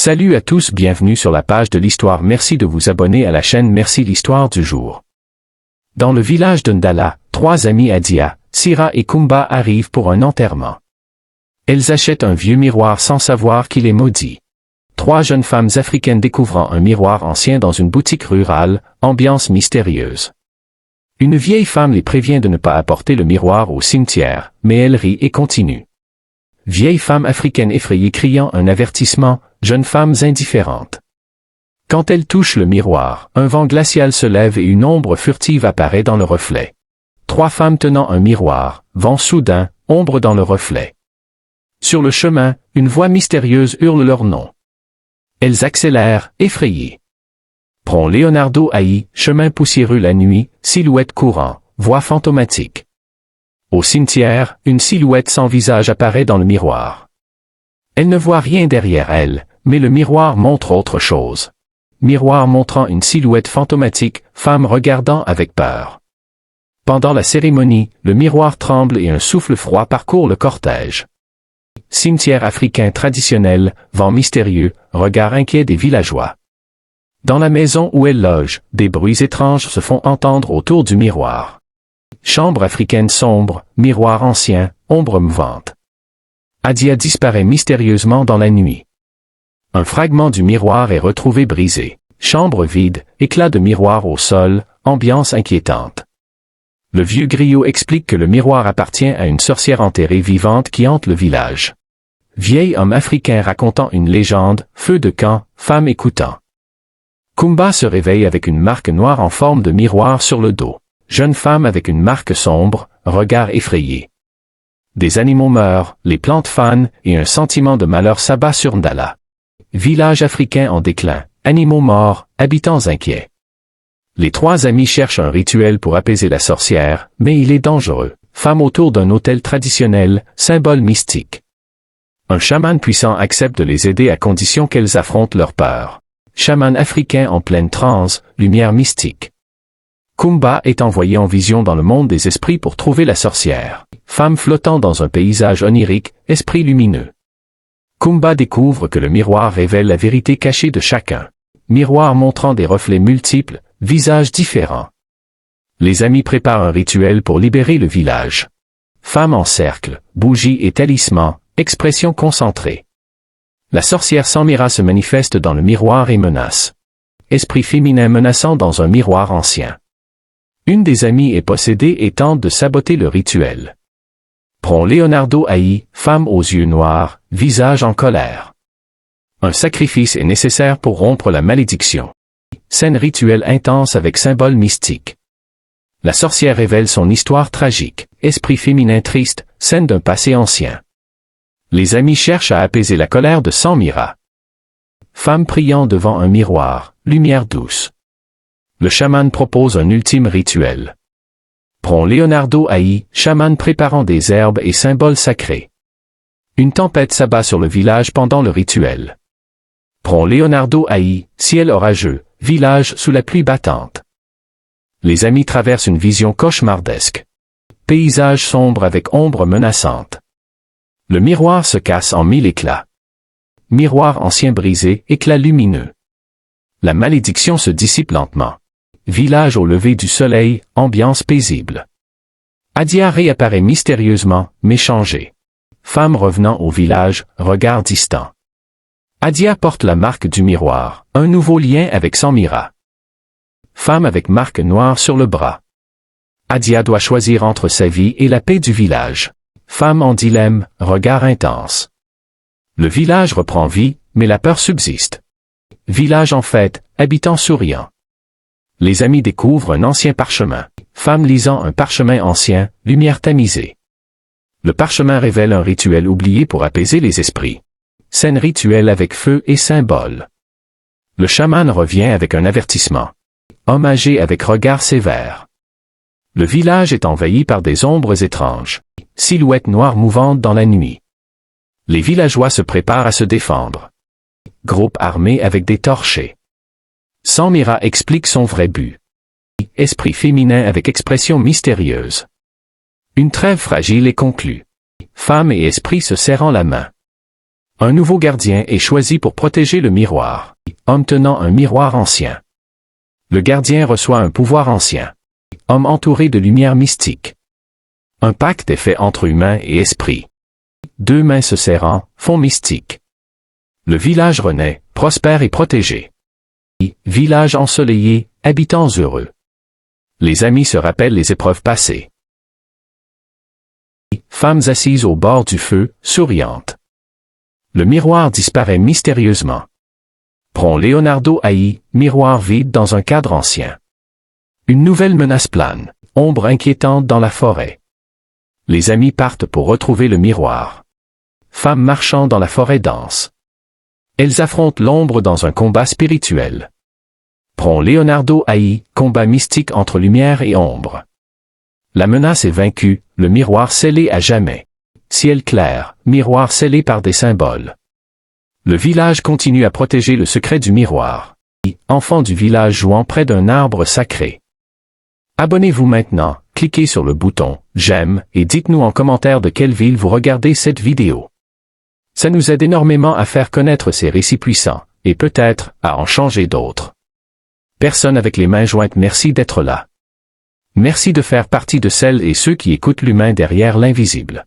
Salut à tous, bienvenue sur la page de l'histoire. Merci de vous abonner à la chaîne. Merci l'histoire du jour. Dans le village de Ndala, trois amis Adia, Sira et Kumba arrivent pour un enterrement. Elles achètent un vieux miroir sans savoir qu'il est maudit. Trois jeunes femmes africaines découvrant un miroir ancien dans une boutique rurale, ambiance mystérieuse. Une vieille femme les prévient de ne pas apporter le miroir au cimetière, mais elle rit et continue. Vieille femme africaine effrayée criant un avertissement, jeunes femmes indifférentes. Quand elle touche le miroir, un vent glacial se lève et une ombre furtive apparaît dans le reflet. Trois femmes tenant un miroir, vent soudain, ombre dans le reflet. Sur le chemin, une voix mystérieuse hurle leur nom. Elles accélèrent, effrayées. Prend Leonardo Haï, chemin poussiéreux la nuit, silhouette courant, voix fantomatique. Au cimetière, une silhouette sans visage apparaît dans le miroir. Elle ne voit rien derrière elle, mais le miroir montre autre chose. Miroir montrant une silhouette fantomatique, femme regardant avec peur. Pendant la cérémonie, le miroir tremble et un souffle froid parcourt le cortège. Cimetière africain traditionnel, vent mystérieux, regard inquiet des villageois. Dans la maison où elle loge, des bruits étranges se font entendre autour du miroir. Chambre africaine sombre, miroir ancien, ombre mouvante. Adia disparaît mystérieusement dans la nuit. Un fragment du miroir est retrouvé brisé. Chambre vide, éclat de miroir au sol, ambiance inquiétante. Le vieux griot explique que le miroir appartient à une sorcière enterrée vivante qui hante le village. Vieil homme africain racontant une légende, feu de camp, femme écoutant. Kumba se réveille avec une marque noire en forme de miroir sur le dos. Jeune femme avec une marque sombre, regard effrayé. Des animaux meurent, les plantes fanent, et un sentiment de malheur s'abat sur Ndala. Village africain en déclin, animaux morts, habitants inquiets. Les trois amis cherchent un rituel pour apaiser la sorcière, mais il est dangereux. Femme autour d'un autel traditionnel, symbole mystique. Un chaman puissant accepte de les aider à condition qu'elles affrontent leur peur. Chaman africain en pleine transe, lumière mystique. Kumba est envoyé en vision dans le monde des esprits pour trouver la sorcière. Femme flottant dans un paysage onirique, esprit lumineux. Kumba découvre que le miroir révèle la vérité cachée de chacun. Miroir montrant des reflets multiples, visages différents. Les amis préparent un rituel pour libérer le village. Femme en cercle, bougie et talisman, expression concentrée. La sorcière Samira se manifeste dans le miroir et menace. Esprit féminin menaçant dans un miroir ancien. Une des amies est possédée et tente de saboter le rituel. Prend Leonardo Haï, femme aux yeux noirs, visage en colère. Un sacrifice est nécessaire pour rompre la malédiction. Scène rituelle intense avec symbole mystique. La sorcière révèle son histoire tragique, esprit féminin triste, scène d'un passé ancien. Les amis cherchent à apaiser la colère de Samira. Femme priant devant un miroir, lumière douce. Le chaman propose un ultime rituel. Prend Leonardo Haï, chaman préparant des herbes et symboles sacrés. Une tempête s'abat sur le village pendant le rituel. Prend Leonardo Haï, ciel orageux, village sous la pluie battante. Les amis traversent une vision cauchemardesque. Paysage sombre avec ombre menaçante. Le miroir se casse en 1000 éclats. Miroir ancien brisé, éclat lumineux. La malédiction se dissipe lentement. Village au lever du soleil, ambiance paisible. Adia réapparaît mystérieusement, mais changée. Femme revenant au village, regard distant. Adia porte la marque du miroir, un nouveau lien avec Samira. Femme avec marque noire sur le bras. Adia doit choisir entre sa vie et la paix du village. Femme en dilemme, regard intense. Le village reprend vie, mais la peur subsiste. Village en fête, habitants souriants. Les amis découvrent un ancien parchemin. Femme lisant un parchemin ancien, lumière tamisée. Le parchemin révèle un rituel oublié pour apaiser les esprits. Scène rituelle avec feu et symbole. Le chaman revient avec un avertissement. Homme âgé avec regard sévère. Le village est envahi par des ombres étranges. Silhouette noire mouvante dans la nuit. Les villageois se préparent à se défendre. Groupe armé avec des torchers. Samira explique son vrai but. Esprit féminin avec expression mystérieuse. Une trêve fragile est conclue. Femme et esprit se serrant la main. Un nouveau gardien est choisi pour protéger le miroir. Homme tenant un miroir ancien. Le gardien reçoit un pouvoir ancien. Homme entouré de lumière mystique. Un pacte est fait entre humains et esprits. Deux mains se serrant, font mystique. Le village renaît, prospère et protégé. Village ensoleillé, habitants heureux. Les amis se rappellent les épreuves passées. Femmes assises au bord du feu, souriantes. Le miroir disparaît mystérieusement. Pont Leonardo Haï, miroir vide dans un cadre ancien. Une nouvelle menace plane, ombre inquiétante dans la forêt. Les amis partent pour retrouver le miroir. Femmes marchant dans la forêt dense. Elles affrontent l'ombre dans un combat spirituel. Pont Leonardo Haï, combat mystique entre lumière et ombre. La menace est vaincue, le miroir scellé à jamais. Ciel clair, miroir scellé par des symboles. Le village continue à protéger le secret du miroir. Enfants du village jouant près d'un arbre sacré. Abonnez-vous maintenant, cliquez sur le bouton « J'aime » et dites-nous en commentaire de quelle ville vous regardez cette vidéo. Ça nous aide énormément à faire connaître ces récits puissants, et peut-être, à en changer d'autres. Personne avec les mains jointes, merci d'être là. Merci de faire partie de celles et ceux qui écoutent l'humain derrière l'invisible.